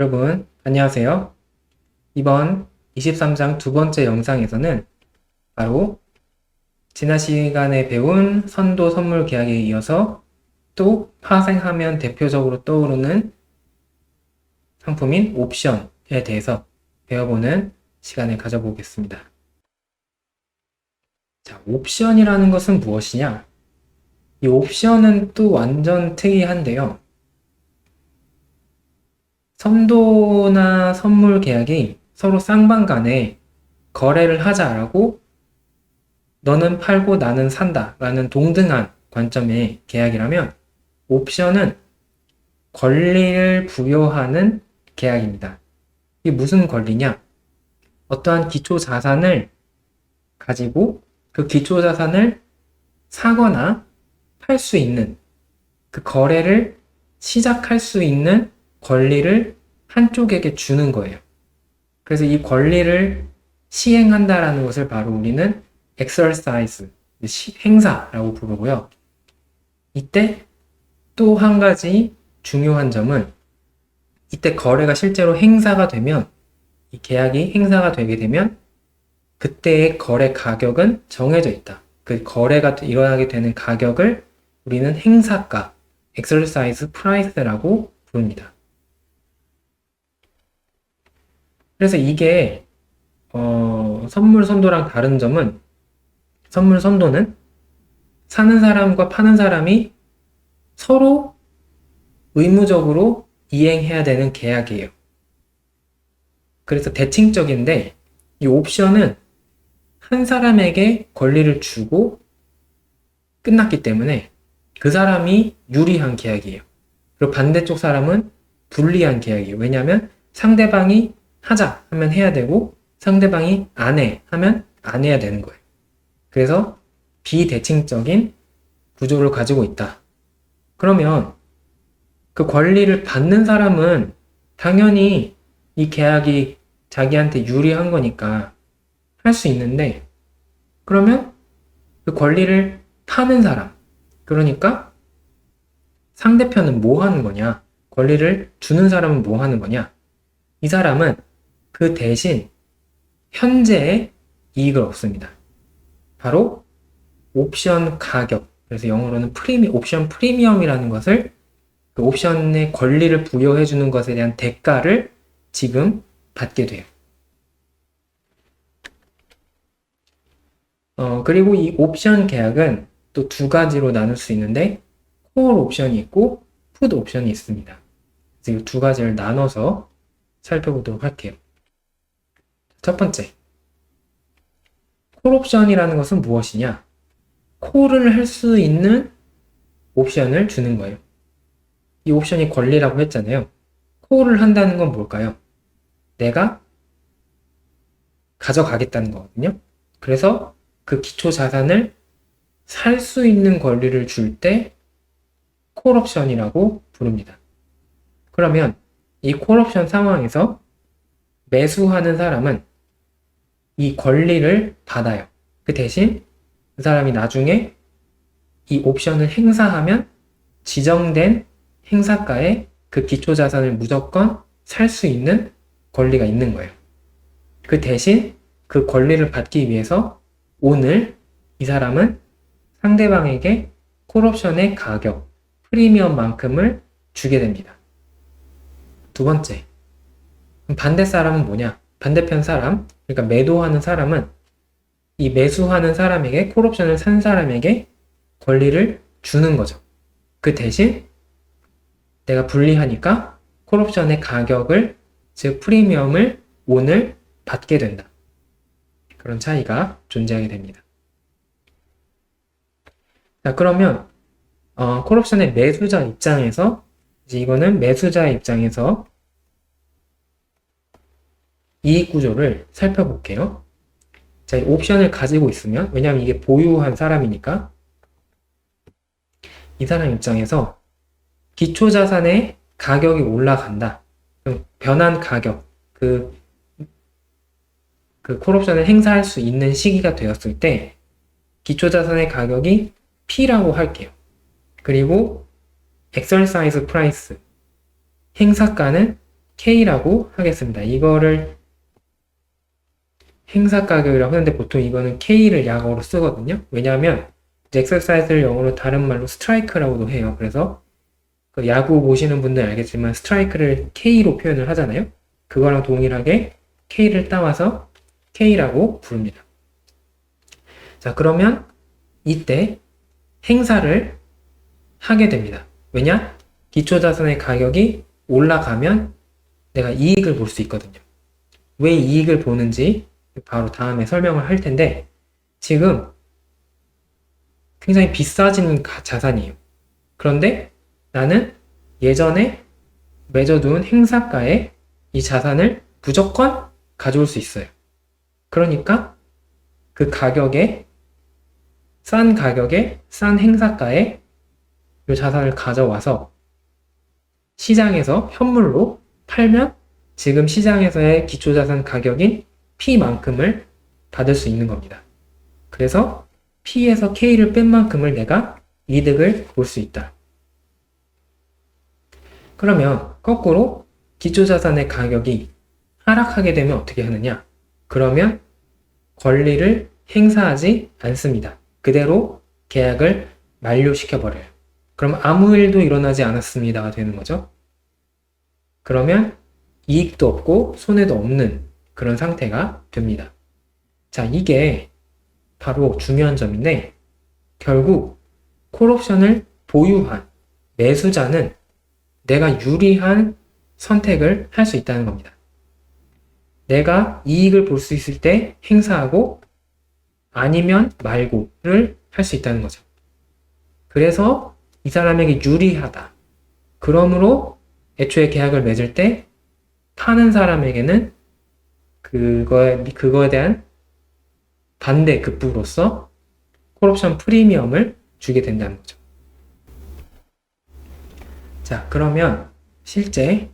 여러분, 안녕하세요. 이번 23장 두 번째 영상에서는 바로 지난 시간에 배운 선도 선물 계약에 이어서 또 파생하면 대표적으로 떠오르는 상품인 옵션에 대해서 배워보는 시간을 가져보겠습니다. 자, 옵션이라는 것은 무엇이냐? 이 옵션은 또 완전 특이한데요. 선도나 선물 계약이 서로 쌍방 간에 거래를 하자라고 너는 팔고 나는 산다 라는 동등한 관점의 계약이라면 옵션은 권리를 부여하는 계약입니다. 이게 무슨 권리냐? 어떠한 기초 자산을 가지고 그 기초 자산을 사거나 팔 수 있는 그 거래를 시작할 수 있는 권리를 한쪽에게 주는 거예요. 그래서 이 권리를 시행한다라는 것을 바로 우리는 exercise, 행사라고 부르고요. 이때 또 한 가지 중요한 점은 이때 거래가 실제로 행사가 되면 이 계약이 행사가 되게 되면 그때의 거래 가격은 정해져 있다. 그 거래가 일어나게 되는 가격을 우리는 행사가, exercise price라고 부릅니다. 그래서 이게 선물 선도랑 다른 점은 선물 선도는 사는 사람과 파는 사람이 서로 의무적으로 이행해야 되는 계약이에요. 그래서 대칭적인데 이 옵션은 한 사람에게 권리를 주고 끝났기 때문에 그 사람이 유리한 계약이에요. 그리고 반대쪽 사람은 불리한 계약이에요. 왜냐하면 상대방이 하자 하면 해야 되고 상대방이 안 해 하면 안 해야 되는 거예요. 그래서 비대칭적인 구조를 가지고 있다. 그러면 그 권리를 받는 사람은 당연히 이 계약이 자기한테 유리한 거니까 할 수 있는데 그러면 그 권리를 파는 사람, 그러니까 상대편은 뭐 하는 거냐? 권리를 주는 사람은 뭐 하는 거냐? 이 사람은 그 대신 현재의 이익을 얻습니다. 바로 옵션 가격, 그래서 영어로는 옵션 프리미엄이라는 것을 그 옵션의 권리를 부여해 주는 것에 대한 대가를 지금 받게 돼요. 그리고 이 옵션 계약은 또 두 가지로 나눌 수 있는데 콜 옵션이 있고 풋 옵션이 있습니다. 그래서 이 두 가지를 나눠서 살펴보도록 할게요. 첫 번째, 콜 옵션이라는 것은 무엇이냐? 콜을 할 수 있는 옵션을 주는 거예요. 이 옵션이 권리라고 했잖아요. 콜을 한다는 건 뭘까요? 내가 가져가겠다는 거거든요. 그래서 그 기초 자산을 살 수 있는 권리를 줄 때 콜 옵션이라고 부릅니다. 그러면 이 콜 옵션 상황에서 매수하는 사람은 이 권리를 받아요. 그 대신 그 사람이 나중에 이 옵션을 행사하면 지정된 행사가에 그 기초 자산을 무조건 살 수 있는 권리가 있는 거예요. 그 대신 그 권리를 받기 위해서 오늘 이 사람은 상대방에게 콜옵션의 가격, 프리미엄만큼을 주게 됩니다. 두 번째, 반대 사람은 뭐냐? 반대편 사람, 그러니까 매도하는 사람은 이 매수하는 사람에게, 콜옵션을 산 사람에게 권리를 주는 거죠. 그 대신 내가 불리하니까 콜옵션의 가격을, 즉 프리미엄을 오늘 받게 된다. 그런 차이가 존재하게 됩니다. 자, 그러면 콜옵션의 매수자 입장에서 이제 이거는 매수자의 입장에서 이익 구조를 살펴볼게요. 자, 이 옵션을 가지고 있으면, 왜냐하면 이게 보유한 사람이니까 이 사람 입장에서 기초 자산의 가격이 올라간다. 그럼 변한 가격, 그 콜옵션을 행사할 수 있는 시기가 되었을 때 기초 자산의 가격이 P라고 할게요. 그리고 exercise price, 행사가는 K라고 하겠습니다. 이거를 행사 가격이라고 하는데 보통 이거는 K를 약어로 쓰거든요. 왜냐하면 엑서사이즈를 영어로 다른 말로 스트라이크라고도 해요. 그래서 그 야구 보시는 분들 알겠지만 스트라이크를 K로 표현을 하잖아요. 그거랑 동일하게 K를 따와서 K라고 부릅니다. 자, 그러면 이때 행사를 하게 됩니다. 왜냐? 기초자산의 가격이 올라가면 내가 이익을 볼 수 있거든요. 왜 이익을 보는지 바로 다음에 설명을 할 텐데 지금 굉장히 비싸진 자산이에요. 그런데 나는 예전에 맺어둔 행사가에 이 자산을 무조건 가져올 수 있어요. 그러니까 그 가격에 싼 행사가에 이 자산을 가져와서 시장에서 현물로 팔면 지금 시장에서의 기초자산 가격인 P만큼을 받을 수 있는 겁니다. 그래서 P에서 K를 뺀 만큼을 내가 이득을 볼 수 있다. 그러면 거꾸로 기초자산의 가격이 하락하게 되면 어떻게 하느냐? 그러면 권리를 행사하지 않습니다. 그대로 계약을 만료시켜버려요. 그럼 아무 일도 일어나지 않았습니다가 되는 거죠. 그러면 이익도 없고 손해도 없는 그런 상태가 됩니다. 자, 이게 바로 중요한 점인데 결국 콜옵션을 보유한 매수자는 내가 유리한 선택을 할 수 있다는 겁니다. 내가 이익을 볼 수 있을 때 행사하고 아니면 말고를 할 수 있다는 거죠. 그래서 이 사람에게 유리하다. 그러므로 애초에 계약을 맺을 때 파는 사람에게는 그거에 대한 반대 급부로서 콜옵션 프리미엄을 주게 된다는 거죠. 자, 그러면 실제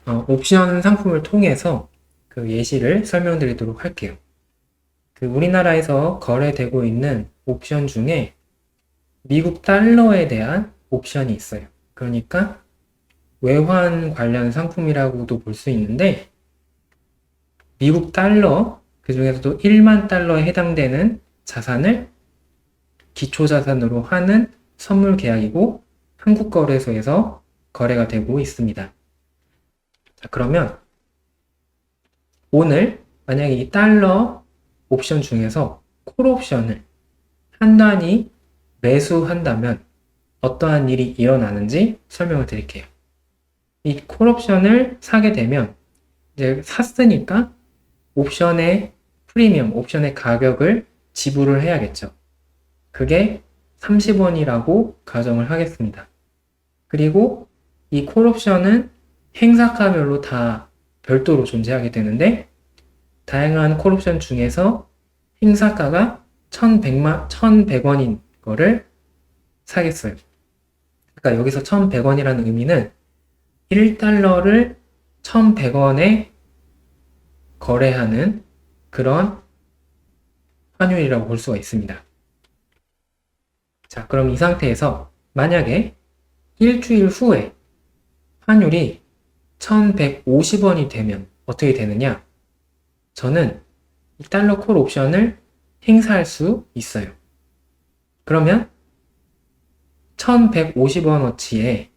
옵션 상품을 통해서 그 예시를 설명드리도록 할게요. 그 우리나라에서 거래되고 있는 옵션 중에 미국 달러에 대한 옵션이 있어요. 그러니까 외환 관련 상품이라고도 볼 수 있는데 미국 달러, 그 중에서도 1만 달러에 해당되는 자산을 기초자산으로 하는 선물 계약이고 한국거래소에서 거래가 되고 있습니다. 자, 그러면 오늘 만약에 이 달러 옵션 중에서 콜 옵션을 한 단위 매수한다면 어떠한 일이 일어나는지 설명을 드릴게요. 이 콜 옵션을 사게 되면 이제 샀으니까 옵션의 프리미엄, 옵션의 가격을 지불을 해야겠죠. 그게 30원이라고 가정을 하겠습니다. 그리고 이 콜 옵션은 행사가별로 다 별도로 존재하게 되는데 다양한 콜 옵션 중에서 행사가가 1100원인 거를 사겠어요. 그러니까 여기서 1100원이라는 의미는 1달러를 1100원에 거래하는 그런 환율이라고 볼 수가 있습니다. 자, 그럼 이 상태에서 만약에 일주일 후에 환율이 1150원이 되면 어떻게 되느냐? 저는 이 달러 콜 옵션을 행사할 수 있어요. 그러면 1150원어치의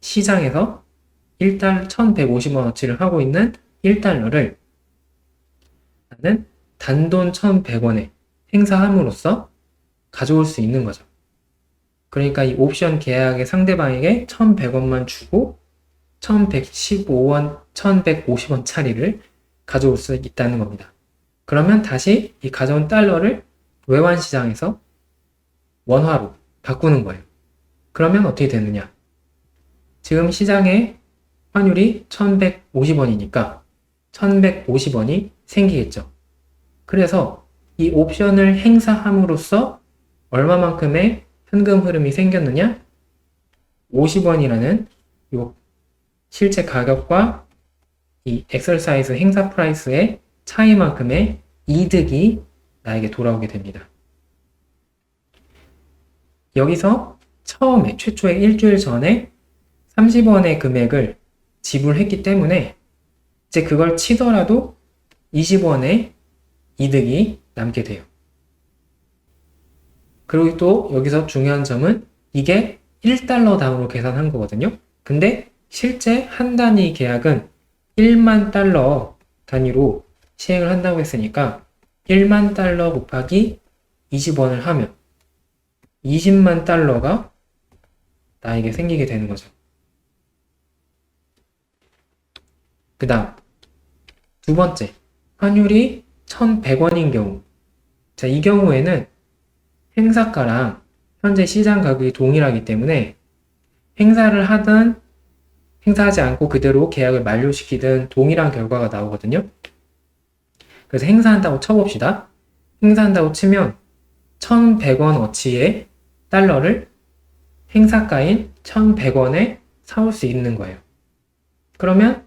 시장에서 1150원어치를 하고 있는 1달러를 나는 단돈 1100원에 행사함으로써 가져올 수 있는 거죠. 그러니까 이 옵션 계약의 상대방에게 1100원만 주고 1115원, 1150원짜리를 가져올 수 있다는 겁니다. 그러면 다시 이 가져온 달러를 외환시장에서 원화로 바꾸는 거예요. 그러면 어떻게 되느냐? 지금 시장의 환율이 1150원이니까 1150원이 생기겠죠. 그래서 이 옵션을 행사함으로써 얼마만큼의 현금 흐름이 생겼느냐? 50원이라는 요 실제 가격과 이 엑설사이즈 행사 프라이스의 차이만큼의 이득이 나에게 돌아오게 됩니다. 여기서 처음에 최초의 일주일 전에 30원의 금액을 지불했기 때문에 이제 그걸 치더라도 20원의 이득이 남게 돼요. 그리고 또 여기서 중요한 점은 이게 1달러당으로 계산한 거거든요. 근데 실제 한 단위 계약은 1만 달러 단위로 시행을 한다고 했으니까 1만 달러 곱하기 20원을 하면 20만 달러가 나에게 생기게 되는 거죠. 그 다음 두 번째, 환율이 1,100원인 경우. 자, 이 경우에는 행사가랑 현재 시장 가격이 동일하기 때문에 행사를 하든 행사하지 않고 그대로 계약을 만료시키든 동일한 결과가 나오거든요. 그래서 행사한다고 쳐봅시다. 행사한다고 치면 1,100원 어치의 달러를 행사가인 1,100원에 사올 수 있는 거예요. 그러면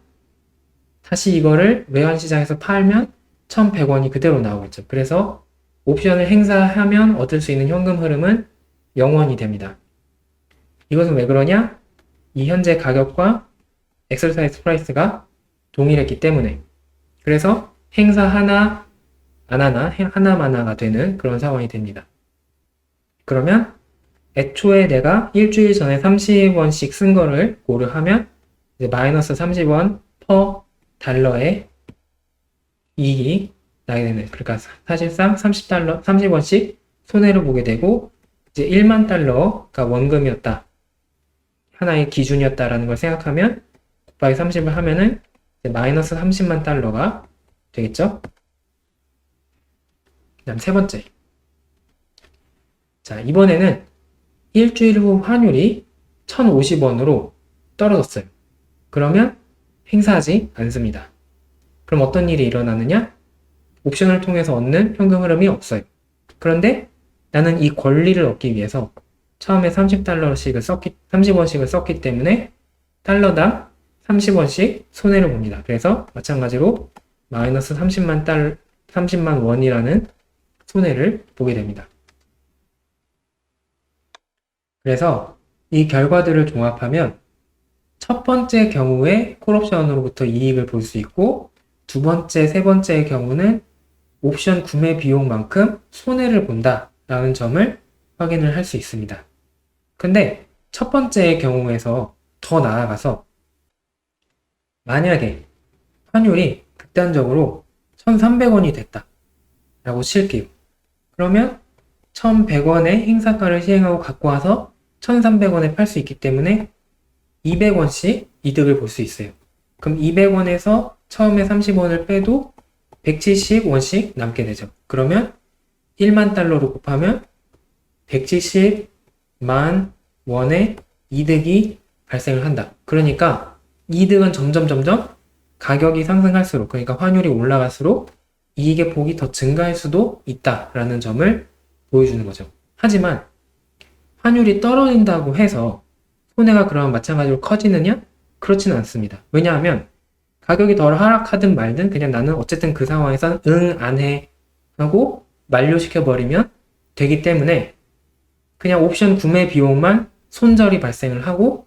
다시 이거를 외환시장에서 팔면 1,100원이 그대로 나오겠죠. 그래서 옵션을 행사하면 얻을 수 있는 현금 흐름은 0원이 됩니다. 이것은 왜 그러냐? 이 현재 가격과 엑설사이즈 프라이스가 동일했기 때문에. 그래서 행사 하나 안 하나 하나마나가 되는 그런 상황이 됩니다. 그러면 애초에 내가 일주일 전에 30원씩 쓴 거를 고려하면 이제 마이너스 30원 퍼 달러의 이익이 나게 되는. 그러니까 사실상 30원씩 손해를 보게 되고 이제 1만 달러가 원금이었다. 하나의 기준이었다라는 걸 생각하면 곱하기 30을 하면은 이제 마이너스 30만 달러가 되겠죠? 그 다음 세 번째. 자, 이번에는 일주일 후 환율이 1,050원으로 떨어졌어요. 그러면 행사하지 않습니다. 그럼 어떤 일이 일어나느냐? 옵션을 통해서 얻는 현금 흐름이 없어요. 그런데 나는 이 권리를 얻기 위해서 처음에 30원씩을 썼기 때문에 달러당 30원씩 손해를 봅니다. 그래서 마찬가지로 마이너스 30만 원이라는 손해를 보게 됩니다. 그래서 이 결과들을 종합하면 첫 번째 경우에 콜옵션으로부터 이익을 볼 수 있고 두 번째, 세 번째의 경우는 옵션 구매 비용만큼 손해를 본다라는 점을 확인을 할 수 있습니다. 근데 첫 번째의 경우에서 더 나아가서 만약에 환율이 극단적으로 1,300원이 됐다 라고 칠게요. 그러면 1,100원의 행사가를 시행하고 갖고 와서 1,300원에 팔 수 있기 때문에 200원씩 이득을 볼 수 있어요. 그럼 200원에서 처음에 30원을 빼도 170원씩 남게 되죠. 그러면 1만 달러로 곱하면 170만 원의 이득이 발생을 한다. 그러니까 이득은 점점 가격이 상승할수록, 그러니까 환율이 올라갈수록 이익의 폭이 더 증가할 수도 있다라는 점을 보여주는 거죠. 하지만 환율이 떨어진다고 해서 손해가 그러면 마찬가지로 커지느냐? 그렇지는 않습니다. 왜냐하면 가격이 덜 하락하든 말든 그냥 나는 어쨌든 그 상황에서 응, 안 해 하고 만료시켜버리면 되기 때문에 그냥 옵션 구매 비용만 손절이 발생을 하고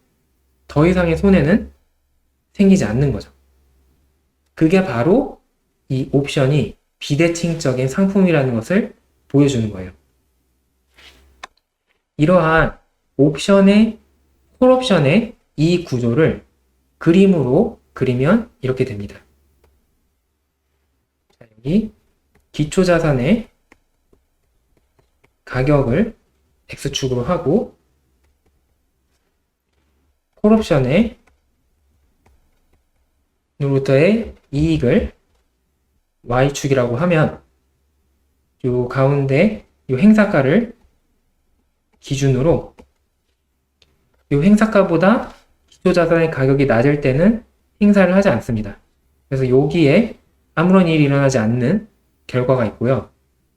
더 이상의 손해는 생기지 않는 거죠. 그게 바로 이 옵션이 비대칭적인 상품이라는 것을 보여주는 거예요. 이러한 콜옵션의 이 구조를 그림으로 그리면 이렇게 됩니다. 자, 여기 기초자산의 가격을 X축으로 하고 콜옵션의 로부터의 이익을 Y축이라고 하면 요 가운데 요 행사가를 기준으로 요 행사가보다 기초자산의 가격이 낮을 때는 행사를 하지 않습니다. 그래서 여기에 아무런 일이 일어나지 않는 결과가 있고요.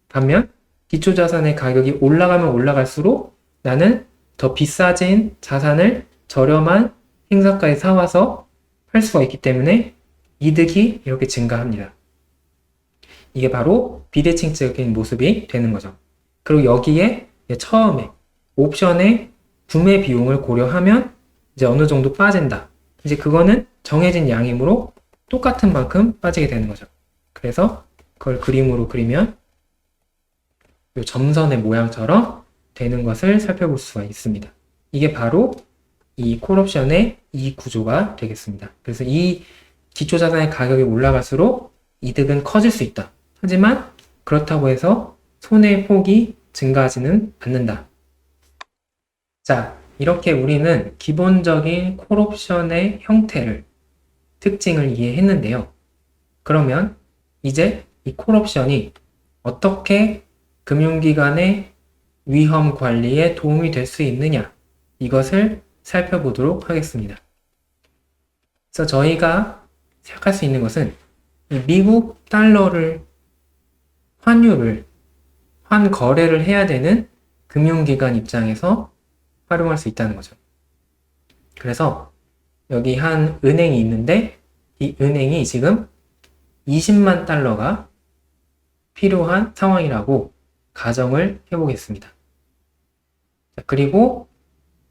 반면 기초자산의 가격이 올라가면 올라갈수록 나는 더 비싸진 자산을 저렴한 행사가에 사와서 팔 수가 있기 때문에 이득이 이렇게 증가합니다. 이게 바로 비대칭적인 모습이 되는 거죠. 그리고 여기에 처음에 옵션의 구매 비용을 고려하면 이제 어느 정도 빠진다 이제 그거는 정해진 양이므로 똑같은 만큼 빠지게 되는 거죠. 그래서 그걸 그림으로 그리면 이 점선의 모양처럼 되는 것을 살펴볼 수가 있습니다. 이게 바로 이 콜옵션의 이익 구조가 되겠습니다. 그래서 이 기초자산의 가격이 올라갈수록 이득은 커질 수 있다. 하지만 그렇다고 해서 손해의 폭이 증가하지는 않는다. 자, 이렇게 우리는 기본적인 콜옵션의 형태를, 특징을 이해했는데요. 그러면 이제 이 콜옵션이 어떻게 금융기관의 위험 관리에 도움이 될 수 있느냐, 이것을 살펴보도록 하겠습니다. 그래서 저희가 생각할 수 있는 것은 이 미국 달러를, 환거래를 해야 되는 금융기관 입장에서 활용할 수 있다는 거죠. 그래서 여기 한 은행이 있는데 이 은행이 지금 20만 달러가 필요한 상황이라고 가정을 해보겠습니다. 그리고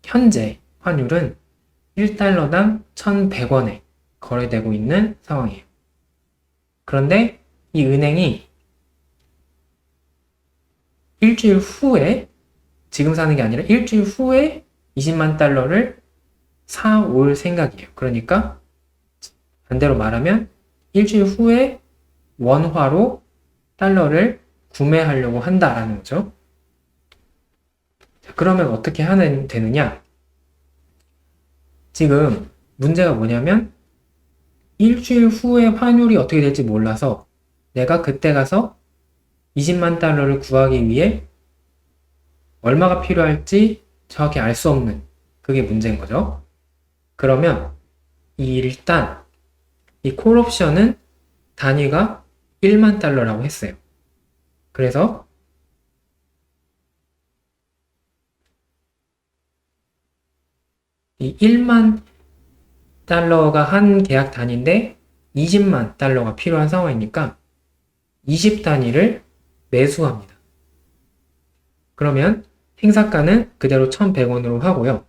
현재 환율은 1달러당 1,100원에 거래되고 있는 상황이에요. 그런데 이 은행이 일주일 후에, 지금 사는 게 아니라 일주일 후에 20만 달러를 사올 생각이에요. 그러니까 반대로 말하면 일주일 후에 원화로 달러를 구매하려고 한다라는 거죠. 자, 그러면 어떻게 하면 되느냐? 지금 문제가 뭐냐면 일주일 후에 환율이 어떻게 될지 몰라서 내가 그때 가서 20만 달러를 구하기 위해 얼마가 필요할지 정확히 알 수 없는, 그게 문제인 거죠. 그러면 일단 이 콜옵션은 단위가 1만 달러라고 했어요. 그래서 이 1만 달러가 한 계약 단위인데 20만 달러가 필요한 상황이니까 20단위를 매수합니다. 그러면 행사가는 그대로 1,100원으로 하고요.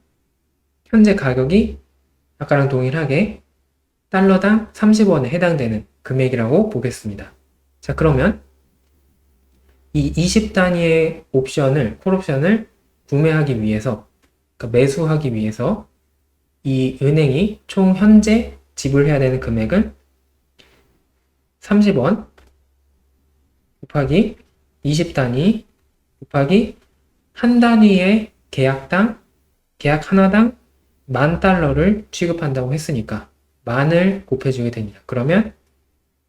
현재 가격이 아까랑 동일하게 달러당 30원에 해당되는 금액이라고 보겠습니다. 자, 그러면 이 20단위의 옵션을, 콜옵션을 구매하기 위해서, 그러니까 매수하기 위해서 이 은행이 총 현재 지불해야 되는 금액은 30원 곱하기 20단위 곱하기 한 단위의 계약당, 계약 하나당 10,000달러를 취급한다고 했으니까 만을 곱해주게 됩니다. 그러면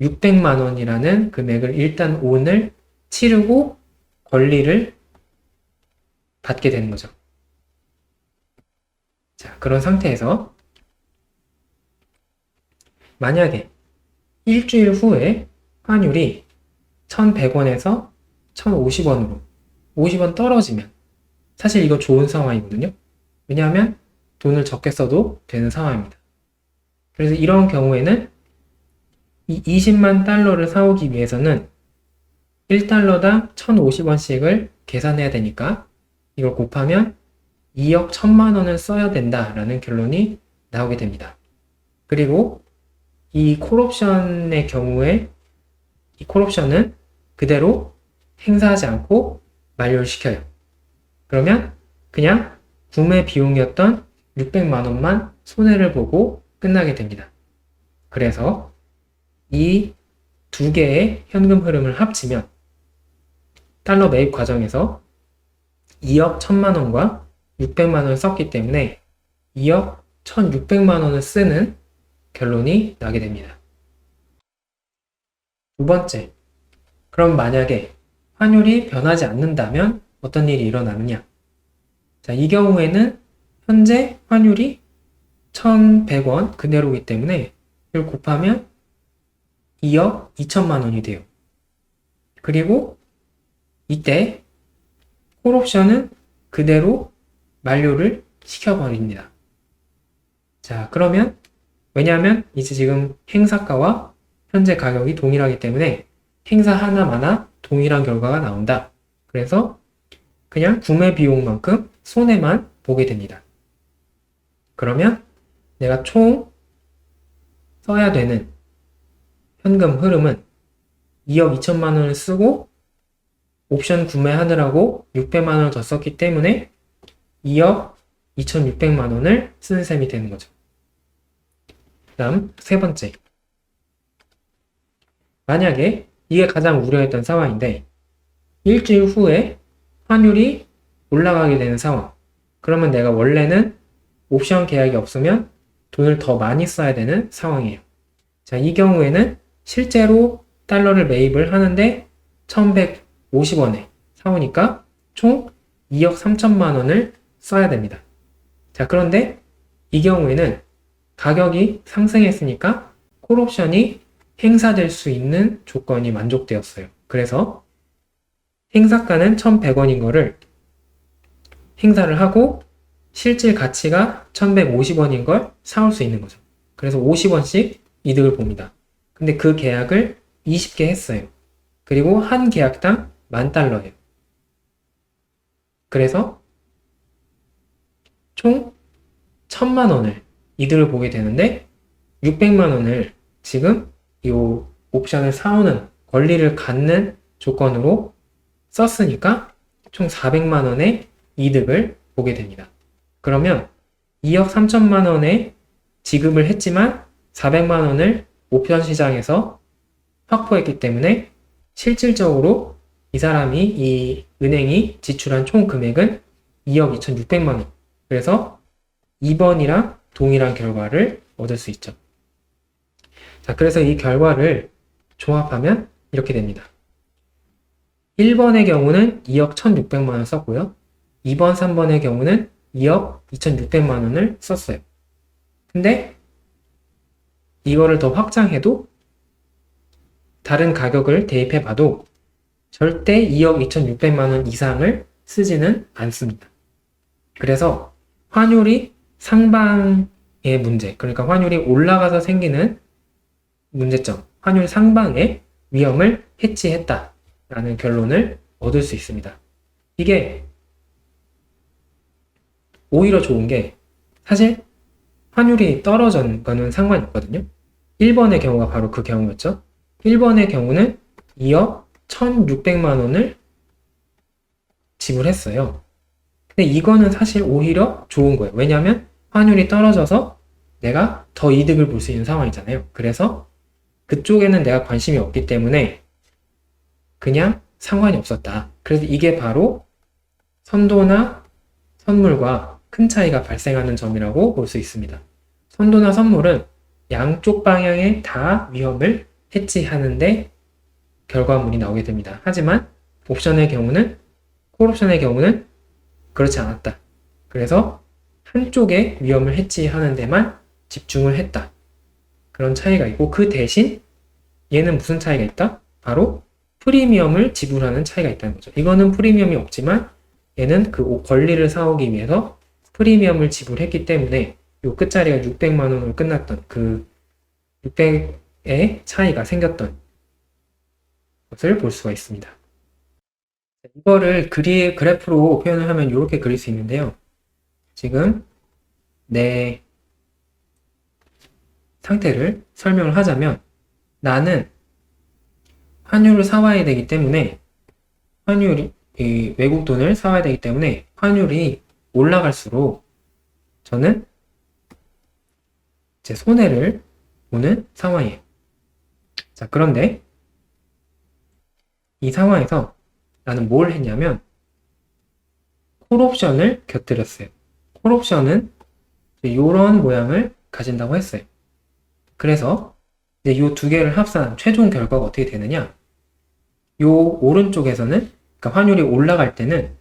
600만 원이라는 금액을 일단 오늘 치르고 권리를 받게 되는 거죠. 자, 그런 상태에서 만약에 일주일 후에 환율이 1,100원에서 1,050원으로 50원 떨어지면 사실 이거 좋은 상황이거든요. 왜냐하면 돈을 적게 써도 되는 상황입니다. 그래서 이런 경우에는 이 20만 달러를 사오기 위해서는 1달러당 1,050원씩을 계산해야 되니까 이걸 곱하면 2억 1,000만 원을 써야 된다라는 결론이 나오게 됩니다. 그리고 이 콜옵션의 경우에 이 콜옵션은 그대로 행사하지 않고 만료를 시켜요. 그러면 그냥 구매 비용이었던 600만 원만 손해를 보고 끝나게 됩니다. 그래서 이 두 개의 현금 흐름을 합치면 달러 매입 과정에서 2억 1,000만 원과 600만 원을 썼기 때문에 2억 1,600만 원을 쓰는 결론이 나게 됩니다. 두 번째, 그럼 만약에 환율이 변하지 않는다면 어떤 일이 일어나느냐? 자, 이 경우에는 현재 환율이 1,100원 그대로이기 때문에 이걸 곱하면 2억 2천만 원이 돼요. 그리고 이때 콜옵션은 그대로 만료를 시켜버립니다. 자, 그러면 왜냐하면 이제 지금 행사가와 현재 가격이 동일하기 때문에 행사 하나마다 동일한 결과가 나온다. 그래서 그냥 구매 비용만큼 손해만 보게 됩니다. 그러면 내가 총 써야 되는 현금 흐름은 2억 2천만 원을 쓰고 옵션 구매하느라고 600만 원을 더 썼기 때문에 2억 2,600만 원을 쓰는 셈이 되는 거죠. 다음 세 번째. 만약에 이게 가장 우려했던 상황인데 일주일 후에 환율이 올라가게 되는 상황. 그러면 내가 원래는 옵션 계약이 없으면 돈을 더 많이 써야 되는 상황이에요. 자, 이 경우에는 실제로 달러를 매입을 하는데 1,150원에 사오니까 총 2억 3천만 원을 써야 됩니다. 자, 그런데 이 경우에는 가격이 상승했으니까 콜옵션이 행사될 수 있는 조건이 만족되었어요. 그래서 행사가는 1,100원인 거를 행사를 하고 실질 가치가 1,150원인 걸 사올 수 있는 거죠. 그래서 50원씩 이득을 봅니다. 근데 그 계약을 20개 했어요. 그리고 한 계약당 $10,000예요. 그래서 총 1,000만 원을 이득을 보게 되는데 600만 원을 지금 이 옵션을 사오는 권리를 갖는 조건으로 썼으니까 총 400만 원의 이득을 보게 됩니다. 그러면 2억 3천만 원에 지급을 했지만 400만 원을 옵션 시장에서 확보했기 때문에 실질적으로 이 은행이 지출한 총 금액은 2억 2,600만 원. 그래서 2번이랑 동일한 결과를 얻을 수 있죠. 자, 그래서 이 결과를 종합하면 이렇게 됩니다. 1번의 경우는 2억 1,600만 원 썼고요. 2번, 3번의 경우는 2억 2,600만 원을 썼어요. 근데 이거를 더 확장해도 다른 가격을 대입해 봐도 절대 2억 2,600만 원 이상을 쓰지는 않습니다. 그래서 환율이 상방의 문제, 그러니까 환율이 올라가서 생기는 문제점, 환율 상방의 위험을 해치했다라는 결론을 얻을 수 있습니다. 이게 오히려 좋은 게 사실 환율이 떨어진 거는 상관이 없거든요. 1번의 경우가 바로 그 경우였죠. 1번의 경우는 2억 1,600만 원을 지불했어요. 근데 이거는 사실 오히려 좋은 거예요. 왜냐하면 환율이 떨어져서 내가 더 이득을 볼 수 있는 상황이잖아요. 그래서 그쪽에는 내가 관심이 없기 때문에 그냥 상관이 없었다. 그래서 이게 바로 선도나 선물과 큰 차이가 발생하는 점이라고 볼 수 있습니다. 선도나 선물은 양쪽 방향에 다 위험을 해치하는데 결과물이 나오게 됩니다. 하지만 옵션의 경우는, 콜옵션의 경우는 그렇지 않았다. 그래서 한쪽의 위험을 해치하는 데만 집중을 했다. 그런 차이가 있고, 그 대신 얘는 무슨 차이가 있다? 바로 프리미엄을 지불하는 차이가 있다는 거죠. 이거는 프리미엄이 없지만 얘는 그 권리를 사오기 위해서 프리미엄을 지불했기 때문에 요 끝자리가 600만 원으로 끝났던 그 600의 차이가 생겼던 것을 볼 수가 있습니다. 이거를 그래프로 표현을 하면 이렇게 그릴 수 있는데요. 지금 내 상태를 설명을 하자면 나는 환율을 사와야 되기 때문에 외국 돈을 사와야 되기 때문에 환율이 올라갈수록 저는 제 손해를 보는 상황이에요. 자, 그런데 이 상황에서 나는 뭘 했냐면 콜옵션을 곁들였어요. 콜옵션은 이런 모양을 가진다고 했어요. 그래서 이제 이 두 개를 합산 최종 결과가 어떻게 되느냐? 요 오른쪽에서는, 그러니까 환율이 올라갈 때는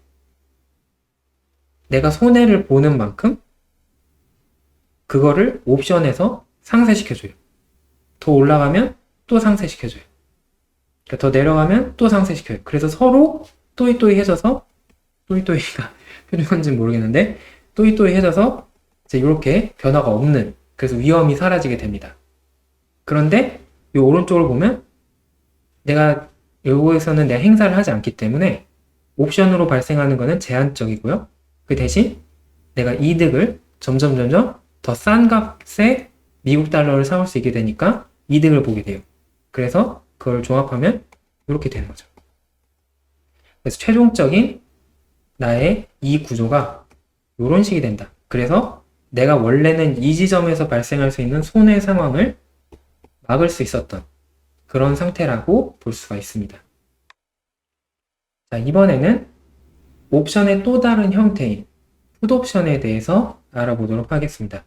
내가 손해를 보는 만큼 그거를 옵션에서 상쇄시켜줘요. 더 올라가면 또 상쇄시켜줘요. 그러니까 더 내려가면 또 상쇄시켜요. 그래서 서로 또이또이해져서, 또이또이가 표준건지는 모르겠는데 또이또이해져서 이제 이렇게 변화가 없는, 그래서 위험이 사라지게 됩니다. 그런데 이 오른쪽을 보면 내가 여기에서는 내가 행사를 하지 않기 때문에 옵션으로 발생하는 것은 제한적이고요. 그 대신 내가 이득을 점점 더 싼 값에 미국 달러를 사올 수 있게 되니까 이득을 보게 돼요. 그래서 그걸 종합하면 이렇게 되는 거죠. 그래서 최종적인 나의 이 구조가 이런 식이 된다. 그래서 내가 원래는 이 지점에서 발생할 수 있는 손해 상황을 막을 수 있었던 그런 상태라고 볼 수가 있습니다. 자, 이번에는 옵션의 또 다른 형태인 풋옵션에 대해서 알아보도록 하겠습니다.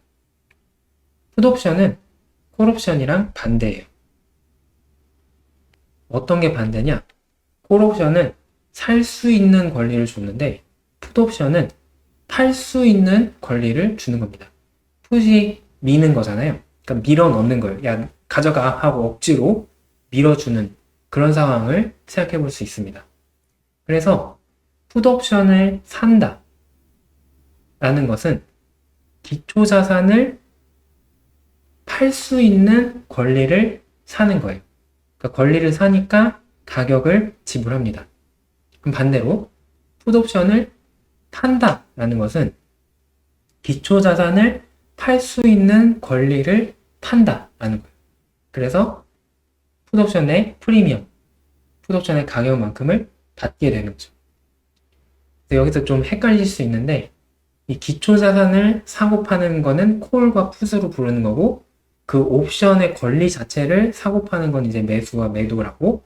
풋옵션은 콜옵션이랑 반대예요. 어떤 게 반대냐? 콜옵션은 살 수 있는 권리를 줬는데 풋옵션은 팔 수 있는 권리를 주는 겁니다. 풋이 미는 거잖아요. 그러니까 밀어 넣는 거예요. 야, 가져가 하고 억지로 밀어주는 그런 상황을 생각해 볼 수 있습니다. 그래서 풋옵션을 산다 라는 것은 기초자산을 팔 수 있는 권리를 사는 거예요. 그러니까 권리를 사니까 가격을 지불합니다. 그럼 반대로 풋옵션을 판다 라는 것은 기초자산을 팔 수 있는 권리를 판다 라는 거예요. 그래서 풋옵션의 프리미엄, 풋옵션의 가격만큼을 받게 되는 거죠. 여기서 좀 헷갈릴 수 있는데 이 기초자산을 사고 파는 거는 콜과 풋으로 부르는 거고 그 옵션의 권리 자체를 사고 파는 건 이제 매수와 매도라고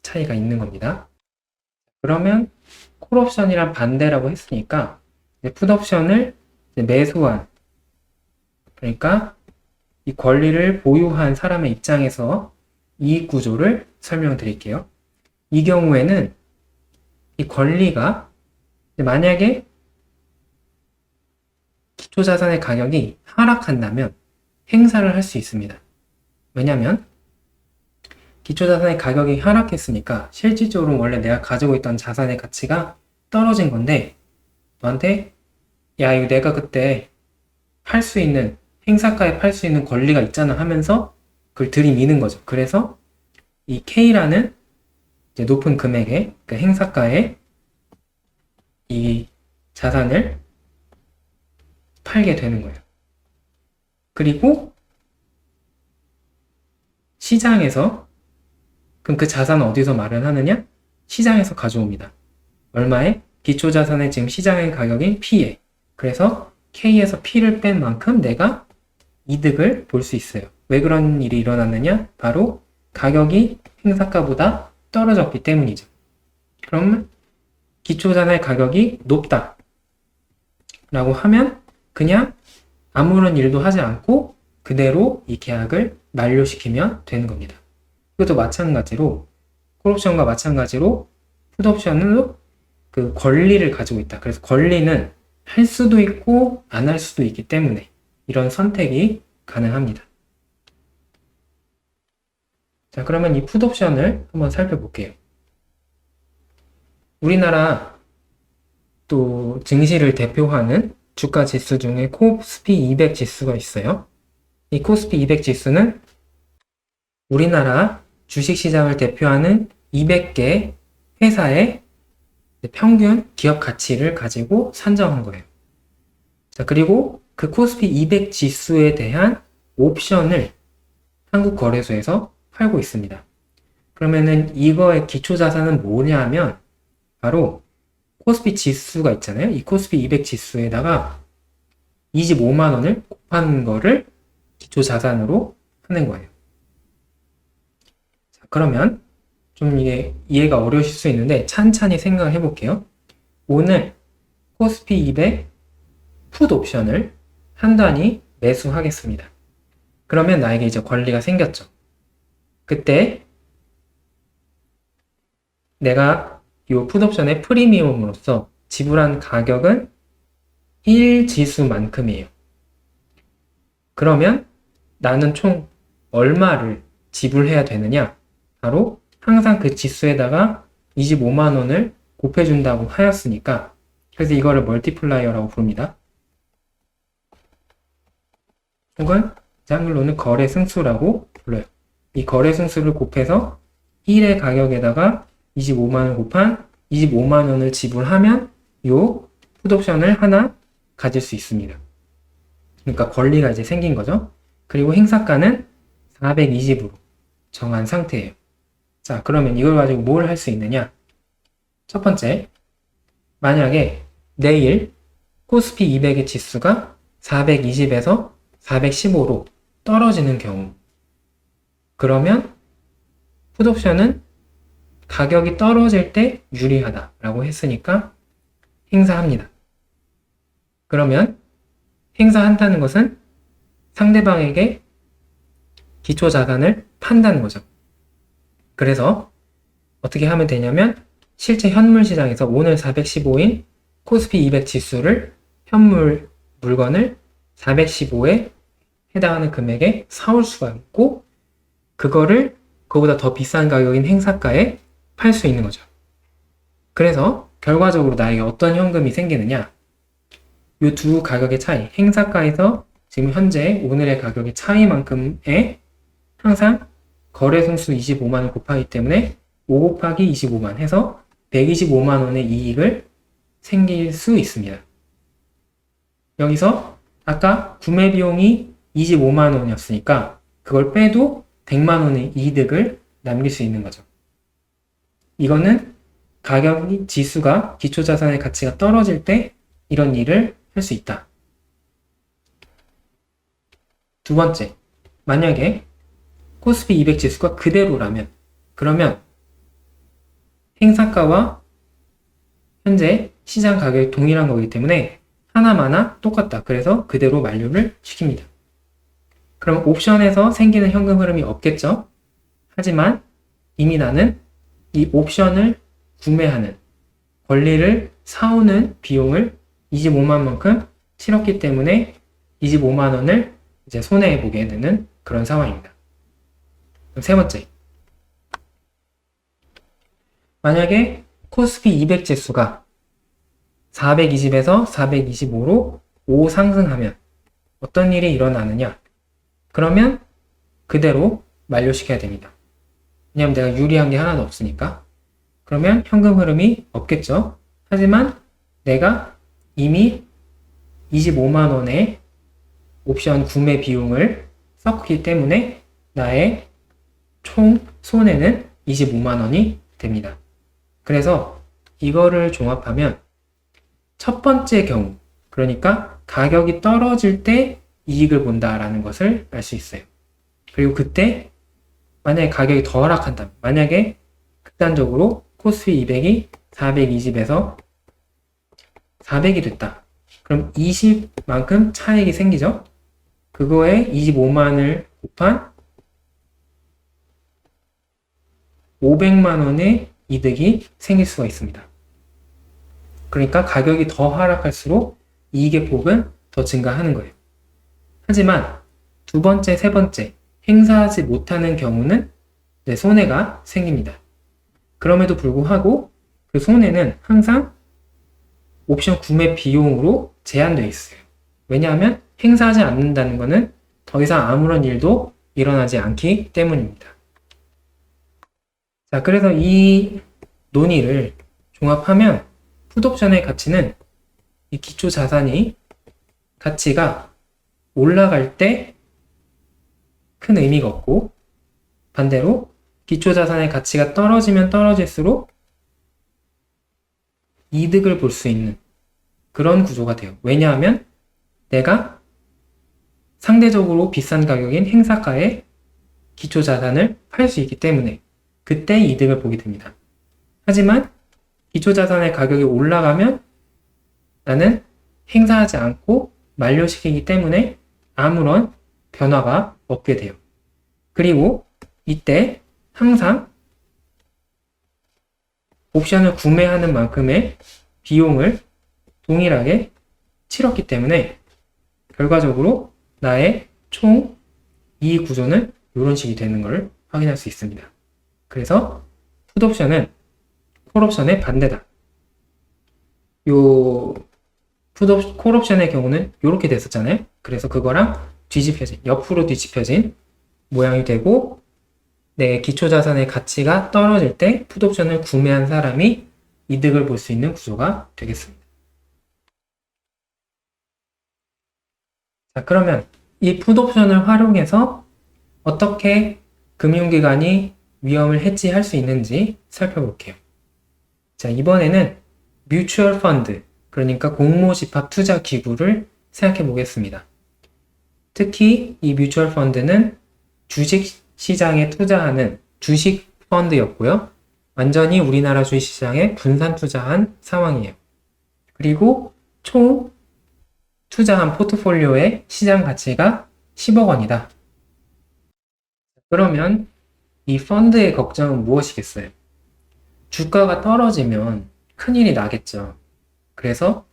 차이가 있는 겁니다. 그러면 콜옵션이랑 반대라고 했으니까 풋옵션을 매수한, 그러니까 이 권리를 보유한 사람의 입장에서 이 구조를 설명드릴게요. 이 경우에는 이 권리가 만약에 기초자산의 가격이 하락한다면 행사를 할 수 있습니다. 왜냐하면 기초자산의 가격이 하락했으니까 실질적으로 원래 내가 가지고 있던 자산의 가치가 떨어진 건데 너한테 야, 이거 내가 그때 팔 수 있는, 행사가에 팔 수 있는 권리가 있잖아 하면서 그걸 들이미는 거죠. 그래서 이 K라는 이제 높은 금액의 그 행사가에 이 자산을 팔게 되는 거예요. 그리고 시장에서, 그럼 그 자산은 어디서 마련하느냐? 시장에서 가져옵니다. 얼마에? 기초자산의 지금 시장의 가격인 P에. 그래서 K에서 P를 뺀 만큼 내가 이득을 볼 수 있어요. 왜 그런 일이 일어났느냐? 바로 가격이 행사가보다 떨어졌기 때문이죠. 그럼 기초자산의 가격이 높다 라고 하면 그냥 아무런 일도 하지 않고 그대로 이 계약을 만료시키면 되는 겁니다. 이것도 마찬가지로 콜옵션과 마찬가지로 풋옵션은 그 권리를 가지고 있다. 그래서 권리는 할 수도 있고 안 할 수도 있기 때문에 이런 선택이 가능합니다. 자, 그러면 이 풋옵션을 한번 살펴볼게요. 우리나라 또 증시를 대표하는 주가 지수 중에 코스피 200 지수가 있어요. 이 코스피 200 지수는 우리나라 주식시장을 대표하는 200개 회사의 평균 기업 가치를 가지고 산정한 거예요. 자, 그리고 그 코스피 200 지수에 대한 옵션을 한국거래소에서 팔고 있습니다. 그러면은 이거의 기초자산은 뭐냐 하면 바로 코스피 지수가 있잖아요. 이 코스피 200 지수에다가 25만 원을 곱하는 거를 기초자산으로 하는 거예요. 자, 그러면 좀 이게 이해가 어려우실 수 있는데 찬찬히 생각을 해볼게요. 오늘 코스피 200 풋 옵션을 한 단위 매수하겠습니다. 그러면 나에게 이제 권리가 생겼죠. 그때 내가 이 풋옵션의 프리미엄으로서 지불한 가격은 1지수만큼이에요. 그러면 나는 총 얼마를 지불해야 되느냐? 바로 항상 그 지수에다가 25만 원을 곱해준다고 하였으니까 그래서 이거를 멀티플라이어라고 부릅니다. 혹은 한글로는 거래 승수라고 불러요. 이 거래 승수를 곱해서 1의 가격에다가 25만 원 곱한 25만 원을 지불하면 요 풋옵션을 하나 가질 수 있습니다. 그러니까 권리가 이제 생긴 거죠. 그리고 행사가는 420으로 정한 상태예요. 자, 그러면 이걸 가지고 뭘 할 수 있느냐? 첫 번째, 만약에 내일 코스피 200의 지수가 420에서 415로 떨어지는 경우, 그러면 풋옵션은 가격이 떨어질 때 유리하다라고 했으니까 행사합니다. 그러면 행사한다는 것은 상대방에게 기초자산을 판다는 거죠. 그래서 어떻게 하면 되냐면 실제 현물 시장에서 오늘 415인 코스피 200 지수를 현물 물건을 415에 해당하는 금액에 사올 수가 있고 그거를 그보다 더 비싼 가격인 행사가에 팔 수 있는 거죠. 그래서 결과적으로 나에게 어떤 현금이 생기느냐? 이 두 가격의 차이, 행사가에서 지금 현재 오늘의 가격의 차이만큼의 항상 거래 손수 25만원 곱하기 때문에 5 곱하기 25만 해서 125만원의 이익을 생길 수 있습니다. 여기서 아까 구매 비용이 25만원이었으니까 그걸 빼도 100만원의 이득을 남길 수 있는 거죠. 이거는 가격이 지수가 기초자산의 가치가 떨어질 때 이런 일을 할 수 있다. 두 번째, 만약에 코스피 200 지수가 그대로라면 그러면 행사가와 현재 시장 가격이 동일한 거기 때문에 하나마나 똑같다. 그래서 그대로 만료를 시킵니다. 그럼 옵션에서 생기는 현금 흐름이 없겠죠? 하지만 이미 나는 이 옵션을 구매하는 권리를 사오는 비용을 25만만큼 치렀기 때문에 25만원을 이제 손해에 보게 되는 그런 상황입니다. 그럼 세 번째. 만약에 코스피 200 지수가 420에서 425로 5 상승하면 어떤 일이 일어나느냐? 그러면 그대로 만료시켜야 됩니다. 왜냐하면 내가 유리한 게 하나도 없으니까. 그러면 현금 흐름이 없겠죠. 하지만 내가 이미 25만원의 옵션 구매 비용을 썼기 때문에 나의 총 손해는 25만원이 됩니다. 그래서 이거를 종합하면 첫 번째 경우, 그러니까 가격이 떨어질 때 이익을 본다라는 것을 알 수 있어요. 그리고 그때 만약에 가격이 더 하락한다면, 만약에 극단적으로 코스피 200이 420에서 400이 됐다. 그럼 20만큼 차익이 생기죠? 그거에 25만을 곱한 500만원의 이득이 생길 수가 있습니다. 그러니까 가격이 더 하락할수록 이익의 폭은 더 증가하는 거예요. 하지만 두 번째, 세 번째 행사하지 못하는 경우는 손해가 생깁니다. 그럼에도 불구하고 그 손해는 항상 옵션 구매 비용으로 제한되어 있어요. 왜냐하면 행사하지 않는다는 것은 더 이상 아무런 일도 일어나지 않기 때문입니다. 자, 그래서 이 논의를 종합하면 풋옵션의 가치는 이 기초 자산이 가치가 올라갈 때 큰 의미가 없고 반대로 기초 자산의 가치가 떨어지면 떨어질수록 이득을 볼 수 있는 그런 구조가 돼요. 왜냐하면 내가 상대적으로 비싼 가격인 행사가에 기초 자산을 팔 수 있기 때문에 그때 이득을 보게 됩니다. 하지만 기초 자산의 가격이 올라가면 나는 행사하지 않고 만료시키기 때문에 아무런 변화가 없게 돼요. 그리고 이때 항상 옵션을 구매하는 만큼의 비용을 동일하게 치렀기 때문에 결과적으로 나의 총 이익 구조는 이런 식이 되는 것을 확인할 수 있습니다. 그래서 풋옵션은 콜옵션의 반대다. 요 콜옵션의 경우는 이렇게 됐었잖아요. 그래서 그거랑 뒤집혀진, 옆으로 뒤집혀진 모양이 되고 내 기초자산의 가치가 떨어질 때 풋옵션을 구매한 사람이 이득을 볼 수 있는 구조가 되겠습니다. 자, 그러면 이 풋옵션을 활용해서 어떻게 금융기관이 위험을 해지할 수 있는지 살펴볼게요. 자, 이번에는 뮤추얼 펀드, 그러니까 공모집합 투자 기구를 생각해 보겠습니다. 특히 이 뮤추얼 펀드는 주식 시장에 투자하는 주식 펀드였고요. 완전히 우리나라 주식시장에 분산 투자한 상황이에요. 그리고 총 투자한 포트폴리오의 시장 가치가 10억 원이다. 그러면 이 펀드의 걱정은 무엇이겠어요? 주가가 떨어지면 큰일이 나겠죠. 그래서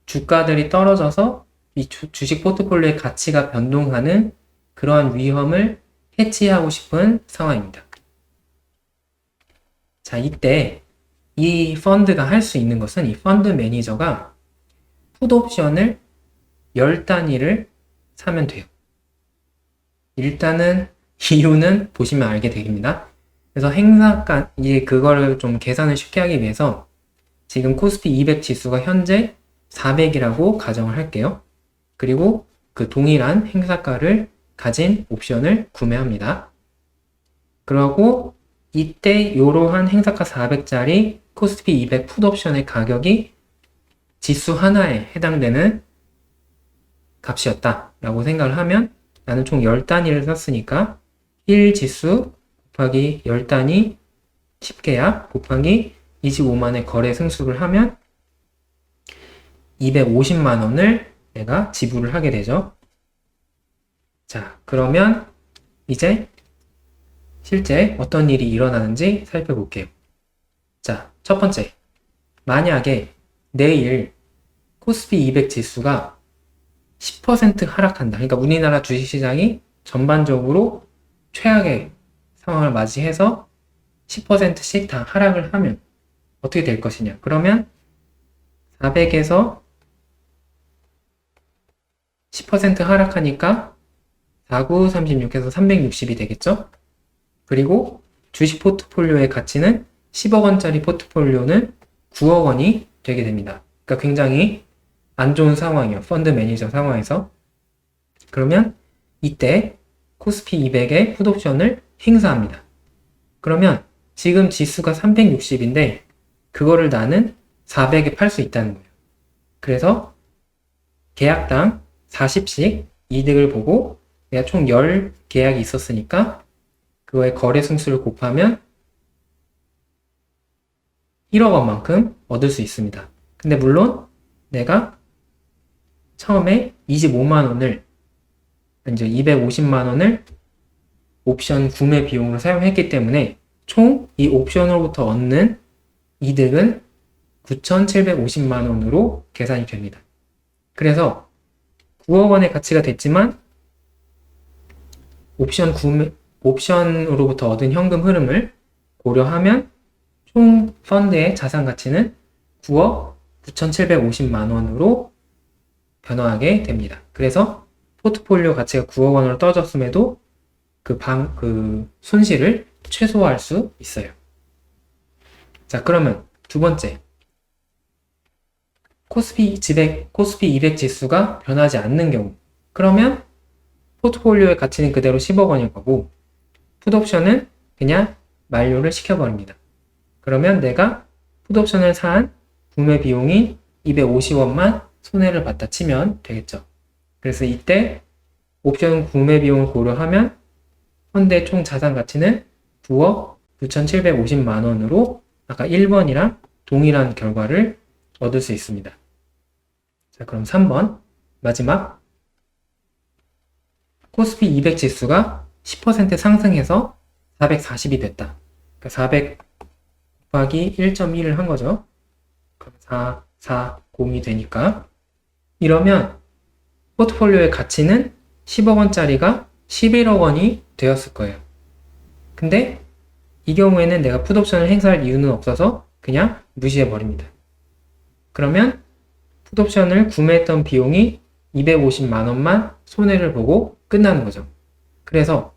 주가들이 떨어져서 이 주식 포트폴리오의 가치가 변동하는 그러한 위험을 해치하고 싶은 상황입니다. 자, 이때 이 펀드가 할 수 있는 것은 이 펀드 매니저가 풋옵션을 10단위를 사면 돼요. 일단은 이유는 보시면 알게 됩니다. 그래서 행사가, 그거를 좀 계산을 쉽게 하기 위해서 지금 코스피 200 지수가 현재 400이라고 가정을 할게요. 그리고 그 동일한 행사가를 가진 옵션을 구매합니다. 그러고 이때 이러한 행사가 400짜리 코스피 200 풋옵션의 가격이 지수 하나에 해당되는 값이었다 라고 생각을 하면 나는 총 10단위를 샀으니까 1지수 곱하기 10단위 10계약 곱하기 25만의 거래 승수를 하면 250만원을 내가 지불을 하게 되죠. 자, 그러면 이제 실제 어떤 일이 일어나는지 살펴볼게요. 자, 첫 번째. 만약에 내일 코스피 200 지수가 10% 하락한다. 그러니까 우리나라 주식시장이 전반적으로 최악의 상황을 맞이해서 10%씩 다 하락을 하면 어떻게 될 것이냐. 그러면 400에서 10% 하락하니까 49, 36에서 360이 되겠죠? 그리고 주식 포트폴리오의 가치는 10억 원짜리 포트폴리오는 9억 원이 되게 됩니다. 그러니까 굉장히 안 좋은 상황이에요. 펀드 매니저 상황에서. 그러면 이때 코스피 200의 풋옵션을 행사합니다. 그러면 지금 지수가 360인데 그거를 나는 400에 팔 수 있다는 거예요. 그래서 계약당 40씩 이득을 보고 내가 총 10 계약이 있었으니까 그거의 거래 승수를 곱하면 1억 원만큼 얻을 수 있습니다. 근데 물론 내가 처음에 25만 원을 이제 250만 원을 옵션 구매 비용으로 사용했기 때문에 총 이 옵션으로부터 얻는 이득은 9,750만 원으로 계산이 됩니다. 그래서 9억 원의 가치가 됐지만 옵션으로부터 얻은 현금 흐름을 고려하면 총 펀드의 자산 가치는 9억 9,750만 원으로 변화하게 됩니다. 그래서 포트폴리오 가치가 9억 원으로 떨어졌음에도 그 손실을 최소화할 수 있어요. 자, 그러면 두 번째. 코스피 200 지수가 변하지 않는 경우. 그러면 포트폴리오의 가치는 그대로 10억 원일 거고, 풋옵션은 그냥 만료를 시켜버립니다. 그러면 내가 풋옵션을 산 구매 비용이 250원만 손해를 봤다 치면 되겠죠. 그래서 이때 옵션 구매 비용을 고려하면 펀드의 총 자산 가치는 9억 9,750만 원으로 아까 1번이랑 동일한 결과를 얻을 수 있습니다. 자, 그럼 3번 마지막. 코스피 200 지수가 10% 상승해서 440이 됐다. 그러니까 400 곱하기 1.1을 한 거죠. 그럼 440이 되니까 이러면 포트폴리오의 가치는 10억 원짜리가 11억 원이 되었을 거예요. 근데 이 경우에는 내가 풋옵션을 행사할 이유는 없어서 그냥 무시해 버립니다. 그러면 풋옵션을 구매했던 비용이 250만 원만 손해를 보고 끝나는 거죠. 그래서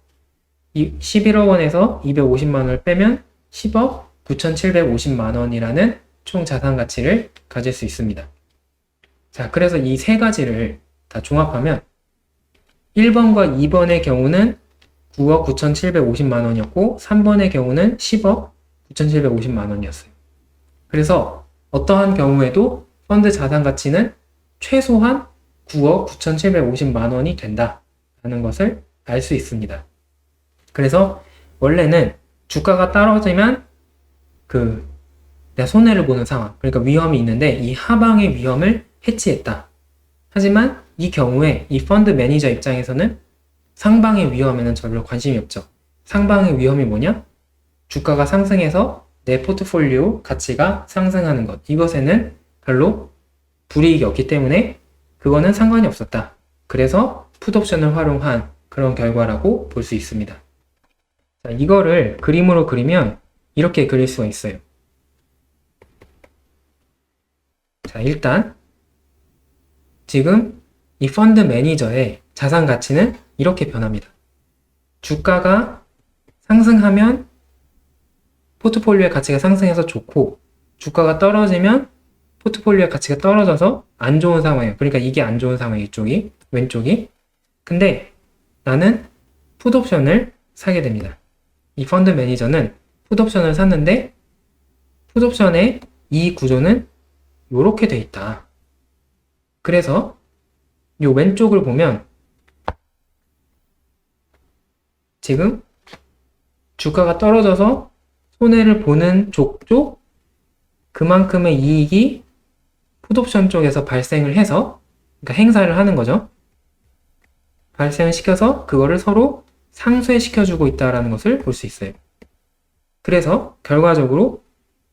이 11억 원에서 250만 원을 빼면 10억 9,750만 원이라는 총 자산 가치를 가질 수 있습니다. 자, 그래서 이 세 가지를 다 종합하면 1번과 2번의 경우는 9억 9,750만 원이었고 3번의 경우는 10억 9,750만 원이었어요. 그래서 어떠한 경우에도 펀드 자산 가치는 최소한 9억 9,750만 원이 된다라는 것을 알 수 있습니다. 그래서 원래는 주가가 떨어지면 내가 손해를 보는 상황, 그러니까 위험이 있는데 이 하방의 위험을 해치했다. 하지만 이 경우에 이 펀드 매니저 입장에서는 상방의 위험에는 별로 관심이 없죠. 상방의 위험이 뭐냐? 주가가 상승해서 내 포트폴리오 가치가 상승하는 것. 이것에는 별로 불이익이 없기 때문에 그거는 상관이 없었다. 그래서 풋옵션을 활용한 그런 결과라고 볼 수 있습니다. 자, 이거를 그림으로 그리면 이렇게 그릴 수가 있어요. 자, 일단 지금 이 펀드 매니저의 자산 가치는 이렇게 변합니다. 주가가 상승하면 포트폴리오의 가치가 상승해서 좋고, 주가가 떨어지면 포트폴리오의 가치가 떨어져서 안 좋은 상황이에요. 그러니까 이게 안 좋은 상황이에요. 이쪽이, 왼쪽이. 근데 나는 풋옵션을 사게 됩니다. 이 펀드 매니저는 풋옵션을 샀는데 풋옵션의 이 구조는 이렇게 돼 있다. 그래서 이 왼쪽을 보면 지금 주가가 떨어져서 손해를 보는 쪽 그만큼의 이익이 풋옵션 쪽에서 발생을 해서, 그러니까 행사를 하는 거죠. 발생을 시켜서 그거를 서로 상쇄시켜주고 있다는 것을 볼 수 있어요. 그래서 결과적으로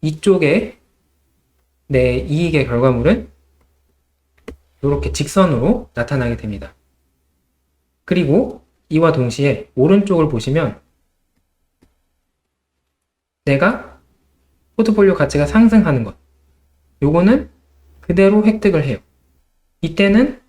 이쪽에 내 이익의 결과물은 이렇게 직선으로 나타나게 됩니다. 그리고 이와 동시에 오른쪽을 보시면 내가 포트폴리오 가치가 상승하는 것, 요거는 그대로 획득을 해요. 이때는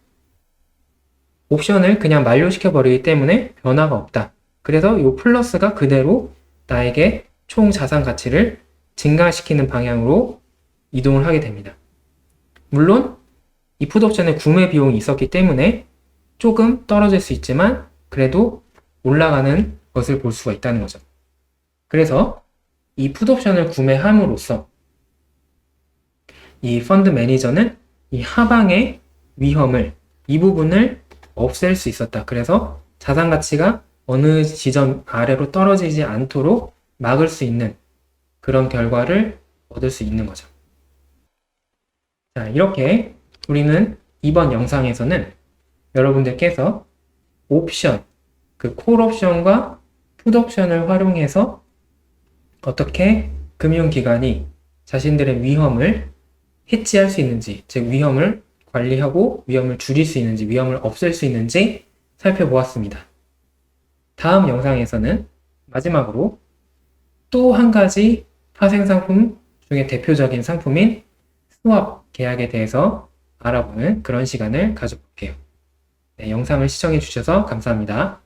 옵션을 그냥 만료시켜 버리기 때문에 변화가 없다. 그래서 이 플러스가 그대로 나에게 총 자산 가치를 증가시키는 방향으로 이동을 하게 됩니다. 물론 이 풋옵션의 구매 비용이 있었기 때문에 조금 떨어질 수 있지만 그래도 올라가는 것을 볼 수가 있다는 거죠. 그래서 이 풋옵션을 구매함으로써 이 펀드 매니저는 이 하방의 위험을, 이 부분을 없앨 수 있었다. 그래서 자산 가치가 어느 지점 아래로 떨어지지 않도록 막을 수 있는 그런 결과를 얻을 수 있는 거죠. 자, 이렇게 우리는 이번 영상에서는 여러분들께서 옵션, 콜 옵션과 풋 옵션을 활용해서 어떻게 금융기관이 자신들의 위험을 해치할 수 있는지, 즉 위험을 관리하고 위험을 줄일 수 있는지, 위험을 없앨 수 있는지 살펴보았습니다. 다음 영상에서는 마지막으로 또 한 가지 파생상품 중에 대표적인 상품인 스왑 계약에 대해서 알아보는 그런 시간을 가져볼게요. 네, 영상을 시청해 주셔서 감사합니다.